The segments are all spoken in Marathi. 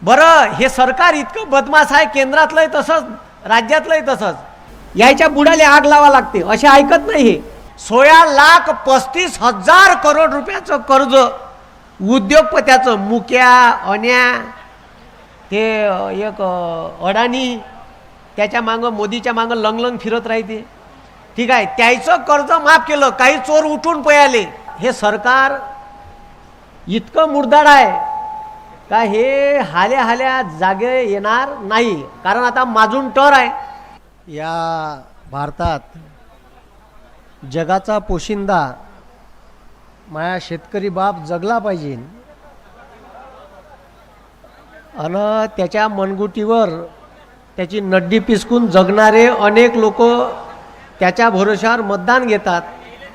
बरं हे सरकार इतकं बदमाश आहे, केंद्रातलंही तसंच राज्यातलंही तसंच, यायच्या बुडाले आग लावा लागते असे ऐकत नाही. हे 16,35,000 करोड रुपयाचं कर्ज उद्योगपत्याचं, मुक्या अन्या ते एक अडाणी त्याच्या मागं मोदीच्या मागं लंगलंग फिरत राहते. ठीक आहे, त्याचं कर्ज माफ केलं, काही चोर उठून पळाले. हे सरकार इतकं मुर्दाड आहे का हे हाल्या हाल्या जागे येणार नाही. कारण आता माजून टर आहे. या भारतात जगाचा पोशिंदा माया शेतकरी बाप जगला पाहिजे आणि त्याच्या मनगुटीवर त्याची नड्डी पिसकून जगणारे अनेक लोक त्याच्या भरोशावर मतदान घेतात,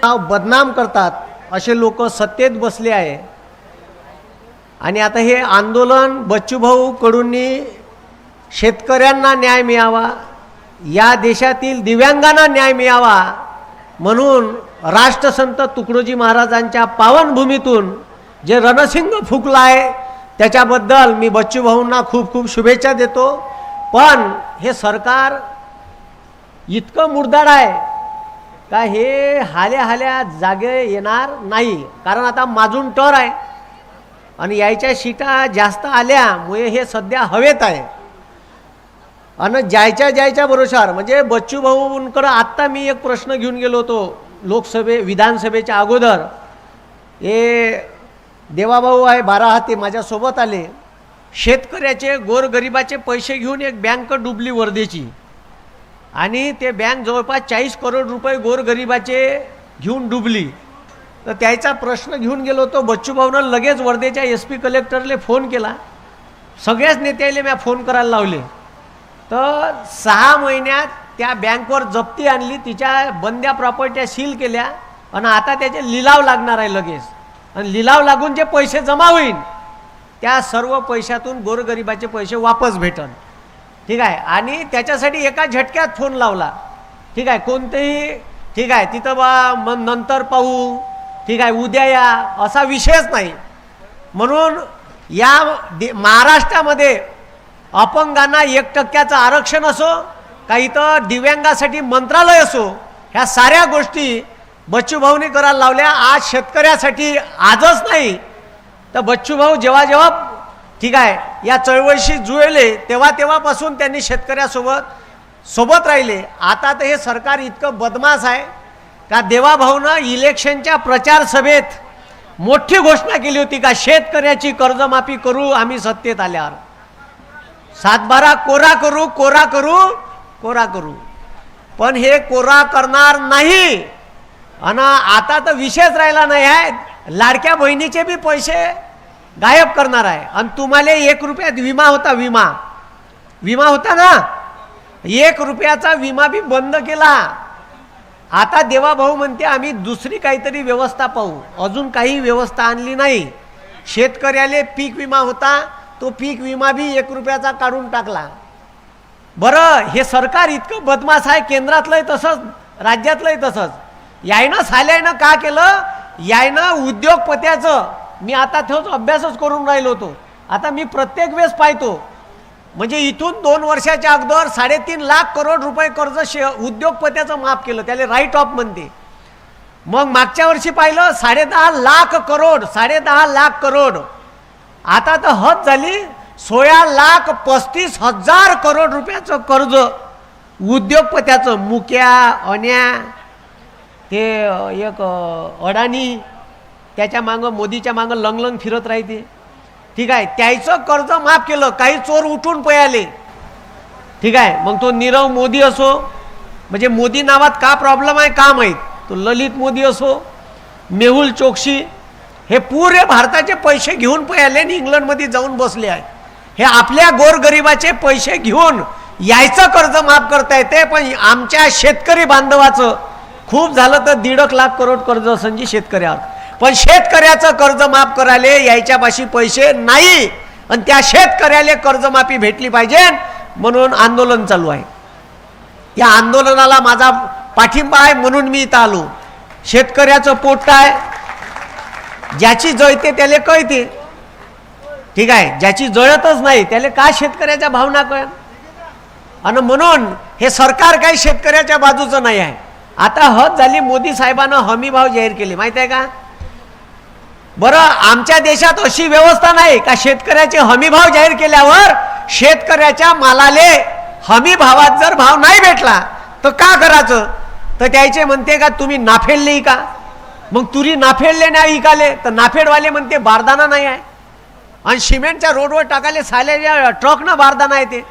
नाव बदनाम करतात. असे लोक सत्तेत बसले आहे. आणि आता हे आंदोलन बच्चूभाऊ कडूंनी शेतकऱ्यांना न्याय मिळावा, या देशातील दिव्यांगांना न्याय मिळावा म्हणून राष्ट्रसंत तुकडोजी महाराजांच्या पावनभूमीतून जे रणसिंग फुकला आहे त्याच्याबद्दल मी बच्चूभाऊंना खूप खूप शुभेच्छा देतो. पण हे सरकार इतकं मुर्दाड आहे का हे हाल्या हाल्या जागे येणार नाही. कारण आता माजून टर आहे आणि यायच्या सीटा जास्त आल्यामुळे हे सध्या हवेत आहे. आणि जायच्या भरोशावर म्हणजे बच्चूभाऊंकडं आत्ता मी एक प्रश्न घेऊन गेलो होतो विधानसभेच्या अगोदर. हे देवाभाऊ आहे बाराहाती माझ्यासोबत आले. शेतकऱ्याचे गोरगरिबाचे पैसे घेऊन एक बँक डुबली वर्धेची आणि ते बँक जवळपास 40 करोड रुपये गोरगरिबाचे घेऊन डुबली. तर त्याचा प्रश्न घेऊन गेलो होतो. बच्चूभाऊनं लगेच वर्धेच्या SP कलेक्टरले फोन केला. सगळ्याच नेत्याले मी फोन करायला लावले. तर 6 महिन्यात त्या बँकवर जप्ती आणली, तिच्या बंद्या प्रॉपर्ट्या सील केल्या आणि आता त्याचे लिलाव लागणार आहे लगेच. आणि लिलाव लागून जे पैसे जमा होईल त्या सर्व पैशातून गोरगरिबाचे पैसे वापस भेटन. ठीक आहे, आणि त्याच्यासाठी एका झटक्यात फोन लावला. ठीक आहे, कोणतेही ठीक आहे तिथं बा मग नंतर पाहू, ठीक आहे उद्या या असा विषयच नाही. म्हणून या महाराष्ट्रामध्ये अपंगांना 1% आरक्षण असो का इथं दिव्यांगासाठी मंत्रालय असो, ह्या साऱ्या गोष्टी बच्चूभाऊंनी करायला लावल्या. आज शेतकऱ्यासाठी आजच नाही तर बच्चूभाऊ जेव्हा ठीक आहे या चळवळीशी जुळले तेव्हापासून त्यांनी शेतकऱ्यासोबत राहिले. आता तर हे सरकार इतकं बदमाश आहे का देवाभाऊनं इलेक्शनच्या प्रचार सभेत मोठी घोषणा केली होती का शेतकऱ्याची कर्जमाफी करू आम्ही सत्तेत आल्यावर. 7/12 कोरा करू. पण हे कोरा करणार नाही. आणि आता तर विषयच राहिला नाही आहे. लाडक्या बहिणीचे बी पैसे गायब करणार आहे. आणि तुम्हाला 1 रुपयात विमा होता ना, 1 रुपयाचा विमा बी बंद केला. आता देवाभाऊ म्हणते आम्ही दुसरी काहीतरी व्यवस्था पाहू. अजून काही व्यवस्था आणली नाही. शेतकऱ्याले पीक विमा होता, तो पीक विमा बी 1 रुपयाचा काढून टाकला. बरं हे सरकार इतकं बदमाश आहे, केंद्रातलंही तसंच राज्यातलंही तसंच. यायनं साल्यानं का केलं, यायनं उद्योगपत्याचं मी आता तोच अभ्यासच करून राहिलो होतो. आता मी प्रत्येक वेळेस पाहतो म्हणजे इथून 2 वर्षाच्या अगोदर 3.5 लाख करोड रुपये कर्ज उद्योगपत्याचं माफ केलं, त्याला राईट ऑफ म्हणते. मग मागच्या वर्षी पाहिलं 10.5 लाख करोड. आता तर हद झाली 16,35,000 करोड रुपयाचं कर्ज उद्योगपत्याचं, मुक्या अन्या ते एक अडाणी त्याच्या मागं मोदीच्या मागं लंगलंग फिरत राहते. ठीक आहे, त्याचं कर्ज माफ केलं, काही चोर उठून पळाले. ठीक आहे, मग तो नीरव मोदी असो, म्हणजे मोदी नावात का प्रॉब्लेम आहे का माहीत, तो ललित मोदी असो, मेहुल चोक्सी, हे पुरे भारताचे पैसे घेऊन पळाले आणि इंग्लंडमध्ये जाऊन बसले आहे. हे आपल्या गोरगरिबाचे पैसे घेऊन यायचं कर्ज माफ करता येते. पण आमच्या शेतकरी बांधवाचं खूप झालं तर 1.5 लाख करोड कर्ज असंजी शेतकऱ्यावर. पण शेतकऱ्याचं कर्ज माफ करायला यायच्यापाशी पैसे नाही आणि त्या शेतकऱ्याला कर्जमाफी भेटली पाहिजे म्हणून आंदोलन चालू आहे. या आंदोलनाला माझा पाठिंबा आहे म्हणून मी इथं आलो. शेतकऱ्याचं पोट आहे, ज्याची जळते त्याला कळते. ठीक आहे, ज्याची जळतच नाही त्याला का शेतकऱ्याच्या भावना कळण. आणि म्हणून हे सरकार काही शेतकऱ्याच्या बाजूचं नाही आहे. आता हद झाली, मोदी साहेबांना हमी भाव जाहीर केले, माहिती आहे का. बरं, आमच्या देशात अशी व्यवस्था नाही का शेतकऱ्याचे हमी भाव जाहीर केल्यावर शेतकऱ्याच्या मालाले हमी भावात जर भाव नाही भेटला तर का करायचं. तर त्याचे म्हणते का तुम्ही नाफेडले का, मग तुरी नाफेडले नाही विकाले तर नाफेडवाले म्हणते बारदाना नाही आहे. आणि सिमेंटच्या रोडवर टाकाले साल्या ट्रकनं बारदाना येते.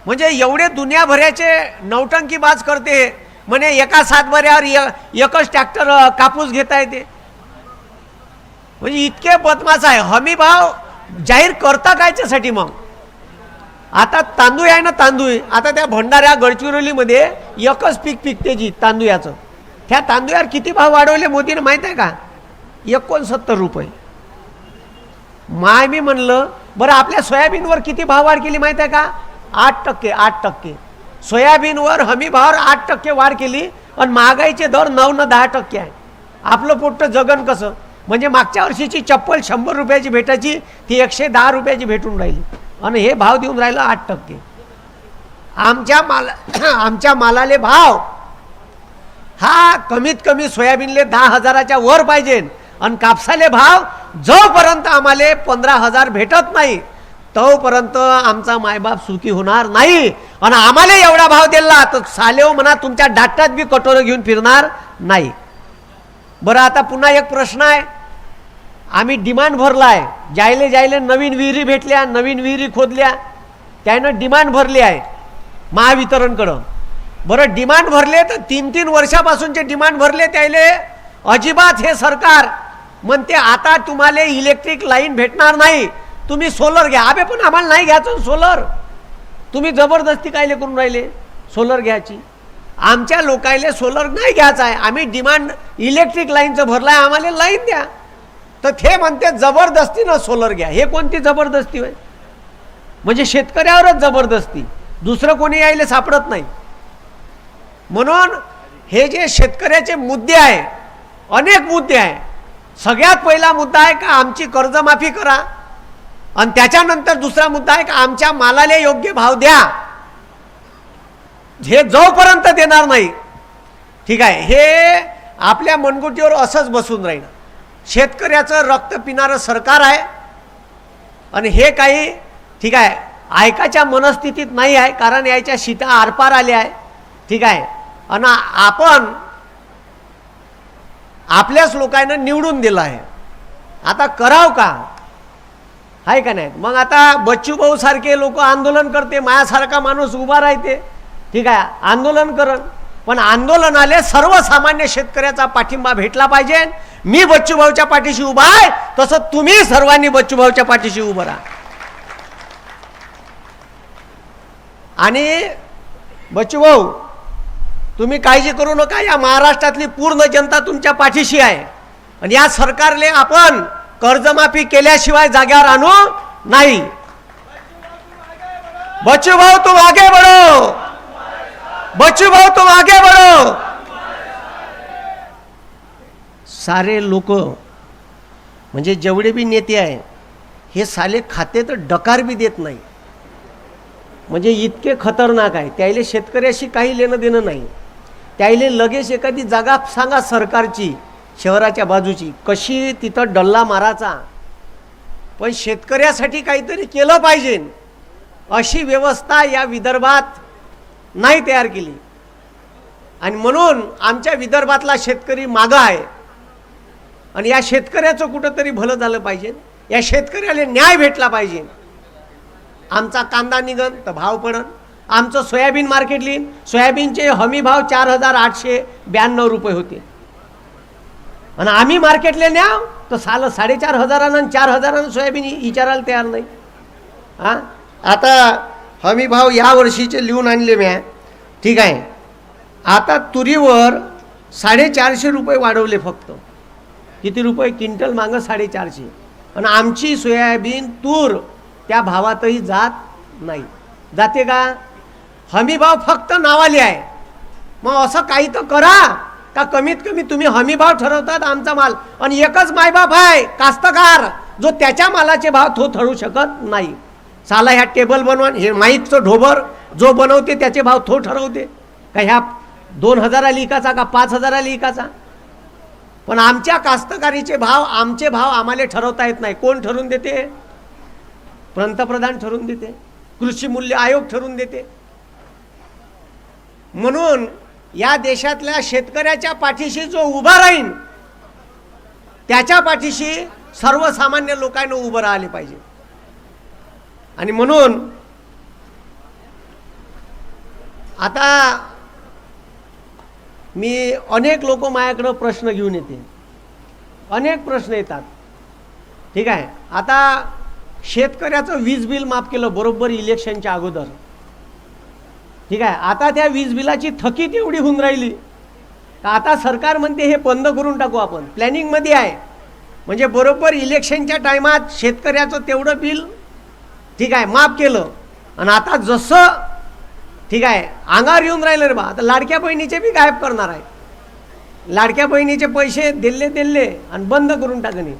म्हणजे एवढे दुनियाभराचे नौटंकीबाज करते. म्हणे एका सातबाऱ्यावर एकच ट्रॅक्टर कापूस घेता येते. म्हणजे इतके बदमाश आहे. हमी भाव जाहीर करता कायच्यासाठी मग. आता तांदूळ आहे ना, तांदूळ आता त्या भंडाऱ्या गडचिरोलीमध्ये एकच पीक पिकते जी तांदूळाचं, त्या तांदूळावर किती भाव वाढवले मोदीने माहीत आहे का, 69 रुपये. मी म्हणलं बरं आपल्या सोयाबीनवर किती भाव वाढ केली माहीत आहे का, 8%. 8% सोयाबीनवर हमी भावावर 8% वाढ केली. आणि महागाईचे दर 9 न 10% आहे. आपलं पोट्ट जगन कसं. म्हणजे मागच्या वर्षीची चप्पल 100 रुपयाची भेटायची ती 110 रुपयाची भेटून राहिली. आणि हे भाव देऊन राहिलं 8%. आमच्या मालाले भाव हा कमीत कमी सोयाबीनले 10,000च्या वर पाहिजे. आणि कापसाले भाव जोपर्यंत आम्हाला 15,000 भेटत नाही तोपर्यंत आमचा मायबाप सुखी होणार नाही. आणि आम्हाला एवढा भाव दिला तर सालेव म्हणा तुमच्या डाटात बी कटोरं घेऊन फिरणार नाही. बरं, आता पुन्हा एक प्रश्न आहे. आम्ही डिमांड भरला आहे. जायले नवीन विहिरी भेटल्या, नवीन विहिरी खोदल्या, त्यानं डिमांड भरली आहे महावितरणकडं. बरं, डिमांड भरले तर 3-3 वर्षापासूनचे डिमांड भरले. त्याले अजिबात हे सरकार म्हणते आता तुम्हाला इलेक्ट्रिक लाईन भेटणार नाही, तुम्ही सोलर घ्या. अबे पण आम्हाला नाही घ्यायचं सोलर. तुम्ही जबरदस्ती कायले करून राहिले सोलर घ्यायची. आमच्या लोकायले सोलर नाही घ्यायचं आहे. आम्ही डिमांड इलेक्ट्रिक लाईनचं भरलं आहे, आम्हाला लाईन द्या. तर ते म्हणते जबरदस्तीनं सोलर घ्या. हे कोणती जबरदस्ती होय. म्हणजे शेतकऱ्यावरच जबरदस्ती, दुसरं कोणी यायला सापडत नाही. म्हणून हे जे शेतकऱ्याचे मुद्दे आहे, अनेक मुद्दे आहे. सगळ्यात पहिला मुद्दा आहे का आमची कर्जमाफी करा. आणि त्याच्यानंतर दुसरा मुद्दा आहे का आमच्या मालाले योग्य भाव द्या. हे जोपर्यंत देणार नाही, ठीक आहे, हे आपल्या मनगुटीवर असंच बसून राहील. शेतकऱ्याचं रक्त पिणारं सरकार आहे. आणि हे काही ठीक आहे ऐकायच्या मनस्थितीत नाही आहे, कारण याच्या शीता आरपार आल्या आहे. ठीक आहे, आणि आपण आपल्याच लोकांना निवडून दिलं आहे. आता कराव का आहे का नाही. मग आता बच्चू भाऊ सारखे लोक आंदोलन करते, माझ्यासारखा माणूस उभा राहते, ठीक आहे, आंदोलन करण. पण आंदोलनाले सर्वसामान्य शेतकऱ्याचा पाठिंबा भेटला पाहिजे. मी बच्चू भाऊच्या पाठीशी उभा आहे, तसं तुम्ही सर्वांनी बच्चू भाऊच्या पाठीशी उभं राहा. आणि बच्चू भाऊ तुम्ही काळजी करू नका, या महाराष्ट्रातली पूर्ण जनता तुमच्या पाठीशी आहे. आणि या सरकारले आपण कर्जमाफी केल्याशिवाय जाग्यावर आणू नाही. बच्चू भाऊ तुम आगे बढ़ो, बच्चू भाऊ तुम आगे बढ़ो. सारे लोक म्हणजे जेवढे भी नेते आहे हे साले खाते तर डकार बी देत नाही. म्हणजे इतके खतरनाक आहे. त्याले शेतकऱ्याशी काही लेणं देणं नाही. त्याले लगेच एखादी जागा सांगा सरकारची शहराच्या बाजूची, कशी तिथं डल्ला मारायचा. पण शेतकऱ्यासाठी काहीतरी केलं पाहिजे अशी व्यवस्था या विदर्भात नाही तयार केली. आणि म्हणून आमच्या विदर्भातला शेतकरी मागं आहे. आणि या शेतकऱ्याचं कुठंतरी भलं झालं पाहिजे, या शेतकऱ्याला न्याय भेटला पाहिजे. आमचा कांदा निघन तर भाव पडन, आमचं सोयाबीन मार्केट लिहीन. सोयाबीनचे हमी भाव 4,892 रुपये होते. आणि आम्ही मार्केटला न्याव तर सालं 4,500 आणि 4,000 सोयाबीन विचारायला तयार नाही. हां, आता हमी भाव या वर्षीचे लिहून आणले मी, ठीक आहे. आता तुरीवर 450 रुपये वाढवले फक्त. किती रुपये क्विंटल मागं 450. आणि आमची सोयाबीन तूर त्या भावातही जात नाही. जाते का. हमी भाव फक्त नावाले आहे. मग असं काही तर करा का कमीत कमी तुम्ही हमी भाव ठरवतात आमचा माल. आणि एकच मायबाप आहे कास्तकार, जो त्याच्या मालाचे भाव तो ठरवू शकत नाही. साला ह्या टेबल बनवून हे माईकचं ढोबर जो बनवते त्याचे भाव तो ठरवते का ह्या 2000 लिकाचा का 5000 लिकाचा. पण आमच्या कास्तकारीचे भाव आमचे भाव आम्हाला ठरवता येत नाही. कोण ठरवून देते? पंतप्रधान ठरवून देते, कृषी मूल्य आयोग ठरवून देते. म्हणून या देशातल्या शेतकऱ्याच्या पाठीशी जो उभा राहील त्याच्या पाठीशी सर्वसामान्य लोकांना उभं राहिले पाहिजे. आणि म्हणून आता मी अनेक लोक माझ्याकडे प्रश्न घेऊन येते, अनेक प्रश्न येतात. ठीक आहे, आता शेतकऱ्याचं वीज बिल माफ केलं बरोबर इलेक्शनच्या अगोदर. ठीक आहे, आता त्या वीज बिलाची थकीत एवढी होऊन राहिली का आता सरकार म्हणते हे बंद करून टाकू आपण, प्लॅनिंगमध्ये आहे. म्हणजे बरोबर इलेक्शनच्या टायमात शेतकऱ्याचं तेवढं बिल ठीक आहे माफ केलं. आणि आता जसं ठीक आहे अंगावर येऊन राहिलं रे बा, आता लाडक्या बहिणीचे बी गायब करणार आहे. लाडक्या बहिणीचे पैसे दिले आणि बंद करून टाकणे.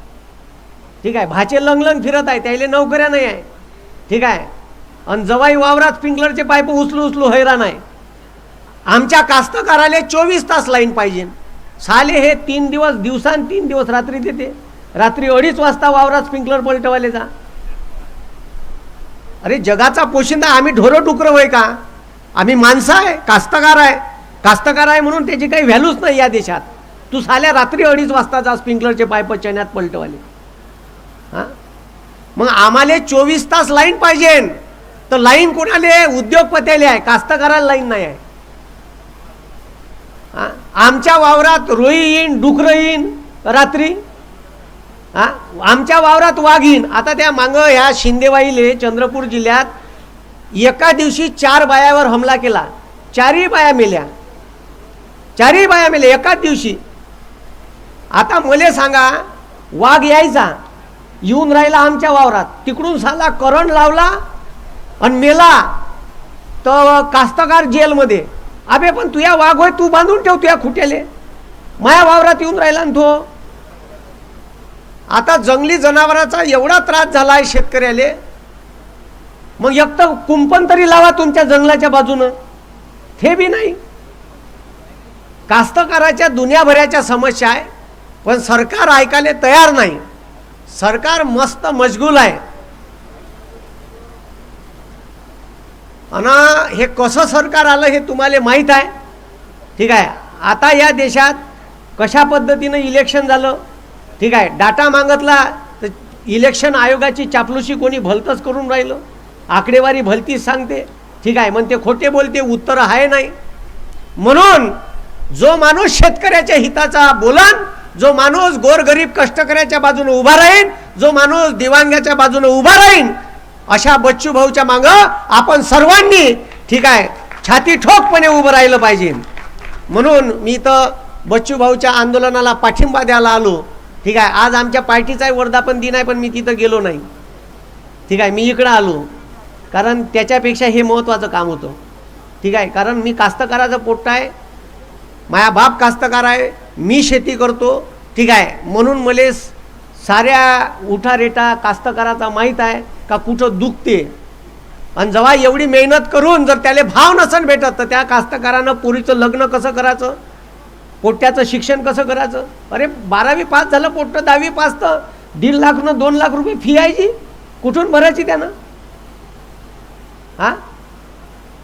ठीक आहे, भाचे लंगलंग फिरत आहे, त्याला नोकऱ्या नाही आहे. ठीक आहे, आणि जवाई वावरात स्प्रिंकलरचे पाईप उचलू हैराण आहे. आमच्या कास्तकाराले 24 तास लाईन पाहिजे. साले हे 3 दिवस दिवसान 3 दिवस रात्री देते. रात्री 2:30 वाजता वावरात स्प्रिंकलर पलटवाले जा. अरे जगाचा पोशिंदा आम्ही ढोरं डुकरं होय का? आम्ही माणसं आहे, कास्तकार आहे. कास्तकार आहे म्हणून त्याची काही व्हॅल्यूच नाही या देशात. तू साल्या रात्री 2:30 वाजता जा स्प्रिंकलरचे पाईप चण्यात पलटवाले. हां, मग आम्हाला 24 तास लाईन पाहिजे. तर लाईन कोणाले? उद्योगपत्याले आहे, कास्तकाराला लाईन नाही आहे. आमच्या वावरात रोई येईन, डुकरं येईन रात्री. आमच्या वावरात वाघ येईन. आता त्या मागं ह्या शिंदेवाईले चंद्रपूर जिल्ह्यात एका दिवशी 4 बायावर हमला केला. 4ही बाया मेल्या, 4ही बाया मेल्या एकाच दिवशी. आता मला सांगा, वाघ यायचा येऊन राहिला आमच्या वावरात, तिकडून साला करंट लावला आणि मेला तर कास्तकार जेलमध्ये. अबे पण तुया वाघ होय, तू बांधून ठेव तुया खुट्याले, माया वावरात येऊन राहिला ना तो. आता जंगली जनावरांचा एवढा त्रास झाला आहे शेतकऱ्याले, मग एक तर कुंपण तरी लावा तुमच्या जंगलाच्या बाजूनं, ते बी नाही. कास्तकाराच्या दुनियाभराच्या समस्या आहे, पण सरकार ऐकायला तयार नाही. सरकार मस्त मशगूल आहे. आणि हे कसं सरकार आलं हे तुम्हाला माहीत आहे. ठीक आहे, आता या देशात कशा पद्धतीनं इलेक्शन झालं. ठीक आहे, डाटा मागितला तर इलेक्शन आयोगाची चापलुसी कोणी भलतंच करून राहिलं, आकडेवारी भलतीच सांगते. ठीक आहे, म्हणते खोटे बोलते, उत्तर आहे नाही. म्हणून जो माणूस शेतकऱ्याच्या हिताचा बोलन, जो माणूस गोरगरीब कष्टकऱ्याच्या बाजूने उभा राहील, जो माणूस दिवांग्याच्या बाजूने उभा राहील, अशा बच्चू भाऊच्या मागं आपण सर्वांनी ठीक आहे छाती ठोकपणे उभं राहिलं पाहिजे. म्हणून मी तर बच्चू भाऊच्या आंदोलनाला पाठिंबा द्यायला आलो. ठीक आहे, आज आमच्या पार्टीचाही वर्धापन दिन आहे, पण मी तिथं गेलो नाही. ठीक आहे, मी इकडं आलो कारण त्याच्यापेक्षा हे महत्त्वाचं काम होतं. ठीक आहे, कारण मी कास्तकाराचं पोट्ट आहे, माझा बाप कास्तकार आहे, मी शेती करतो. ठीक आहे, म्हणून मला साऱ्या उठारेटा कास्तकाराचा माहीत आहे का कुठं दुखते. आणि जेव्हा एवढी मेहनत करून जर त्याला भाव नसेल भेटत तर त्या कास्तकारानं पोरीचं लग्न कसं करायचं, पोट्ट्याचं शिक्षण कसं करायचं. अरे 12वी पास झालं पोट्ट, 10वी पास तर 1.5 लाख न 2 लाख रुपये फी आहे जी, कुठून भरायची त्यानं. हां,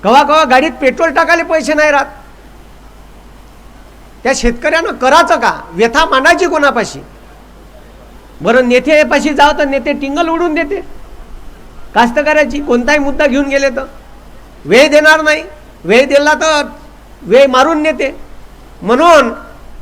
कवा कवा गाडीत पेट्रोल टाकायला पैसे नाही राहत. त्या शेतकऱ्यानं करायचं का, व्यथा मांडायची कोणापाशी. बरं नेत्यापाशी जाव तर नेते टिंगल उडून देते कास्तकाराची, कोणताही मुद्दा घेऊन गेले तर वेळ देणार नाही, वेळ दिला तर वेळ मारून नेते. म्हणून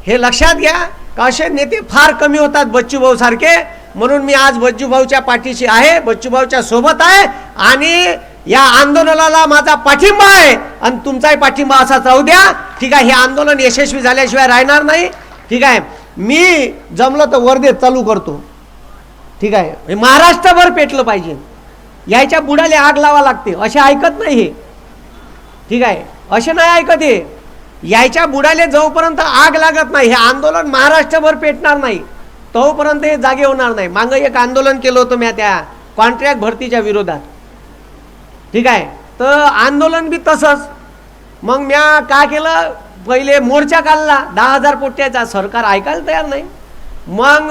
हे लक्षात घ्या का असे नेते फार कमी होतात बच्चूभाऊ सारखे. म्हणून मी आज बच्चूभाऊच्या पाठीशी आहे, बच्चूभाऊच्या सोबत आहे आणि या आंदोलनाला माझा पाठिंबा आहे आणि तुमचाही पाठिंबा असाच राहू द्या. ठीक आहे, हे आंदोलन यशस्वी झाल्याशिवाय राहणार नाही. ठीक आहे, मी जमलं तर वर्धेत चालू करतो. ठीक आहे, हे महाराष्ट्रभर पेटलं पाहिजे. यायच्या बुडाले आग लावा लागते, असे ऐकत नाही हे. ठीक आहे, असे नाही ऐकत हे. यायच्या बुडाले जोपर्यंत आग लागत नाही हे आंदोलन महाराष्ट्रभर पेटणार नाही. तोपर्यंत हे जागे होणार नाही. मागं एक आंदोलन केलं होतं मी त्या कॉन्ट्रॅक्ट भरतीच्या विरोधात, ठीक आहे. तर आंदोलन बी तसंच. मग म्या काय केलं, पहिले मोर्चा काढला 10,000 पोट्याचा. सरकार ऐकायला तयार नाही. मग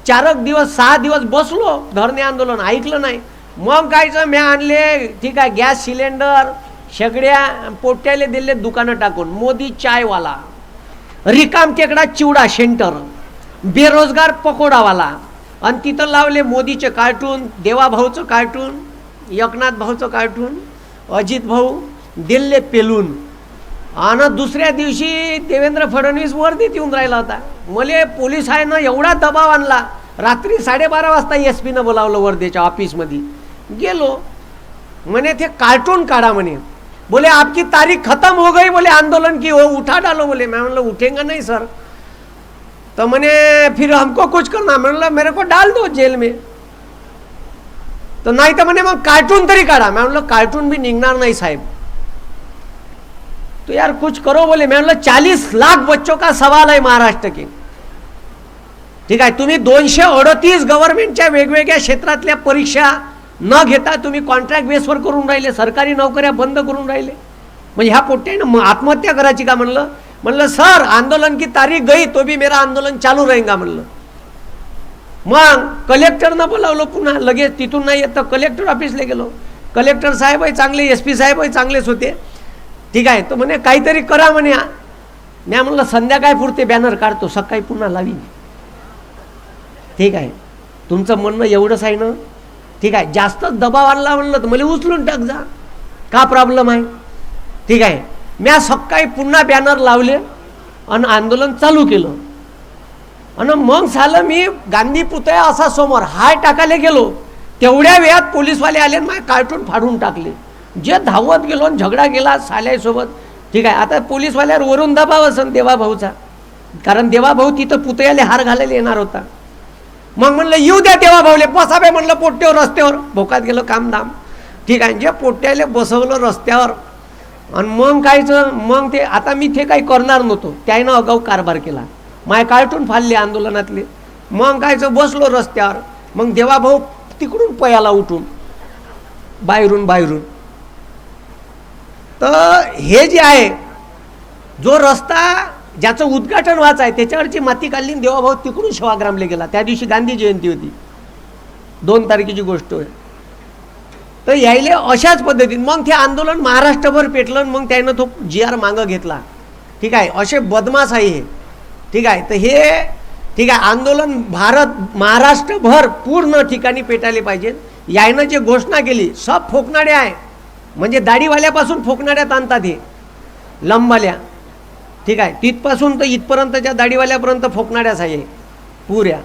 4 दिवस 6 दिवस बसलो धरणे आंदोलन, ऐकलं नाही. मग कायचं म्या आणले, ठीक आहे, गॅस सिलेंडर सगळ्या पोट्याले दिले दुकानं टाकून. मोदी चायवाला, रिकाम टेकडा चिवडा सेंटर, बेरोजगार पकोडावाला, आणि तिथं लावले मोदीचे कार्टून, देवाभाऊचं कार्टून, एकनाथ भाऊचं कार्टून, अजित भाऊ दिल्ले पेलून. आणि दुसऱ्या दिवशी देवेंद्र फडणवीस वर्दीत येऊन राहिला होता. मला पोलिसांना एवढा दबाव आणला, रात्री 12:30 वाजता SP-नं बोलावलं वर्धेच्या ऑफिसमध्ये. गेलो, म्हणे ते कार्टून काढा म्हणे. बोले आपकी तारीख खत्म हो गई, बोले आंदोलन की, हो उठा डालो. बोले मैं म्हणलं उठेंगे नहीं सर. तो मैंने फिर हमको कुछ करना, मतलब मेरे को डाल दो जेल में. तो नहीं तो मैंने मग कार्टून तरी काढा. मैं म्हणलं कार्टून भी निघणार नाही साहेब. तो यार कुछ करो बोले. मैं म्हणलं 40 लाख बच्चों का सवाल है महाराष्ट्र के, ठीक आहे. तुम्ही 238 गव्हर्नमेंटच्या वेगवेगळ्या क्षेत्रातल्या परीक्षा न घेता तुम्ही कॉन्ट्रॅक्ट बेसवर करून राहिले, सरकारी नोकऱ्या बंद करून राहिले. म्हणजे ह्या पोट्यानं आत्महत्या करायची का म्हणलं. म्हणलं सर आंदोलन की तारीख गई तो भी मेरा आंदोलन चालू रहेगा म्हणलं. मग कलेक्टरनं बोलावलं पुन्हा लगेच. तिथून नाही येत तर कलेक्टर ऑफिसला गेलो. कलेक्टर साहेबही चांगले, SP साहेबही चांगलेच होते, ठीक आहे. तो म्हणे काहीतरी करा म्हणे. मी म्हणलं संध्याकाळ पुरते बॅनर काढतो, सकाळी पुन्हा लावीन, ठीक आहे. तुमचं म्हणणं एवढंच आहे ना, ठीक आहे. जास्त दबाव आणला म्हणलं तर मला उचलून टाक जा, का प्रॉब्लेम आहे, ठीक आहे. म्या सकाळी पुन्हा बॅनर लावले आणि आंदोलन चालू केलं. आणि मग झालं मी गांधी पुतळा असा समोर हाय टाकायला गेलो, तेवढ्या वेळात पोलीसवाले आले आणि माझे कार्टून फाडून टाकले. जे धावत गेलो आणि झगडा गेला साल्यासोबत, ठीक आहे. आता पोलीसवाल्यावर वरून दबाव असन देवाभाऊचा, कारण देवाभाऊ तिथं पुतळ्याला हार घालायला येणार होता. मग म्हणलं येऊ द्या देवाभाऊले, बसावे म्हणलं पोट्यावर रस्त्यावर. भोकात गेलं कामधाम, ठीक आहे. जे पोट्याले बसवलं रस्त्यावर. आणि मग कायचं, मग ते आता मी ते काही करणार नव्हतो, त्यानं अगाऊ कारभार केला. माय कार्टून फाडले आंदोलनातले. मग कायचं बसलो रस्त्यावर. मग देवाभाऊ तिकडून पयाला उठून बाहेरून. तर हे जे आहे, जो रस्ता ज्याचं उद्घाटन व्हायचं आहे त्याच्यावरची माती काढली, देवाभाऊ तिकडून सेवाग्रामला गेला. त्या दिवशी गांधी जयंती होती, 2 तारखेची गोष्ट आहे. तर यायले अशाच पद्धतीने मग ते आंदोलन महाराष्ट्रभर पेटलं. मग त्यानं तो GR मागं घेतला, ठीक आहे. असे बदमाश आहे हे, ठीक आहे. तर हे, ठीक आहे, आंदोलन महाराष्ट्रभर पूर्ण ठिकाणी पेटायला पाहिजे. यायनं जे घोषणा केली सब फोकणाडे आहे, म्हणजे दाढीवाल्यापासून फोकणाड्यात आणतात हे लंबाल्या, ठीक आहे. तिथपासून तर इथपर्यंतच्या दाढीवाल्यापर्यंत फोकणाड्याच आहे पुऱ्या,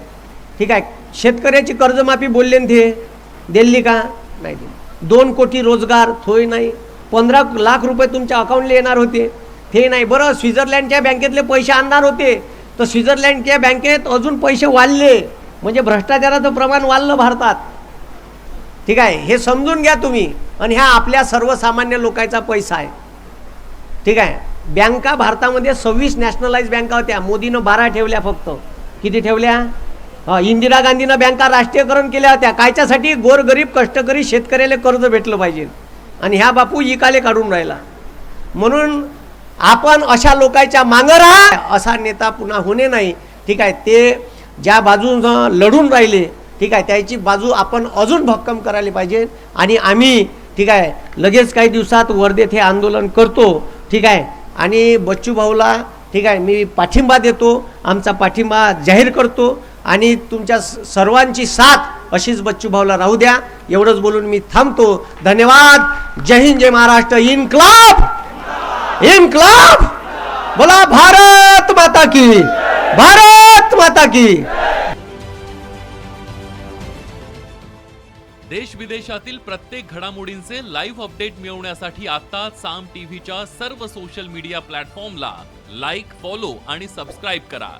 ठीक आहे. शेतकऱ्याची कर्जमाफी बोलले ते दिली का नाही. 2 कोटी रोजगार थोय नाही. 15 लाख रुपये तुमच्या अकाउंटला येणार होते, ते नाही. बरं स्वित्झर्लंडच्या बँकेतले पैसे आणणार होते, तर स्वित्झर्लंडच्या बँकेत अजून पैसे वाढले, म्हणजे भ्रष्टाचाराचं प्रमाण वाढलं भारतात, ठीक आहे. हे समजून घ्या तुम्ही. आणि ह्या आपल्या सर्वसामान्य लोकांचा पैसा आहे, ठीक आहे. बँका भारतामध्ये 26 नॅशनलाइज बँका होत्या, मोदीनं 12 ठेवल्या फक्त. किती ठेवल्या? इंदिरा गांधीनं बँका राष्ट्रीयकरण केल्या होत्या. कायच्यासाठी? गोरगरीब कष्टकरी शेतकऱ्याला कर्ज भेटलं पाहिजे. आणि ह्या बापू इकाले काढून राहिला. म्हणून आपण अशा लोकांच्या मागं राहा, असा नेता पुन्हा होणे नाही, ठीक आहे. ते ज्या बाजून लढून राहिले, ठीक आहे, त्याची बाजू आपण अजून भक्कम करायला पाहिजे. आणि आम्ही, ठीक आहे, लगेच काही दिवसात वर्धेत हे आंदोलन करतो, ठीक आहे. आणि बच्चू भाऊला, ठीक आहे, मी पाठिंबा देतो, आमचा पाठिंबा जाहीर करतो. आणि तुमच्या सर्वांची साथ अशीच बच्चू भाऊला राहू द्या. एवढंच बोलून मी थांबतो. धन्यवाद. जय हिंद, जय महाराष्ट्र. इन्क्लाब, इन्क्लाब. बोला भारत माता की, भारत माता की. देश विदेशातील प्रत्येक घडामोडींचे लाईव्ह अपडेट मिळवण्यासाठी आता साम टीव्हीच्या सर्व सोशल मीडिया प्लॅटफॉर्मला लाईक, फॉलो आणि सबस्क्राईब करा.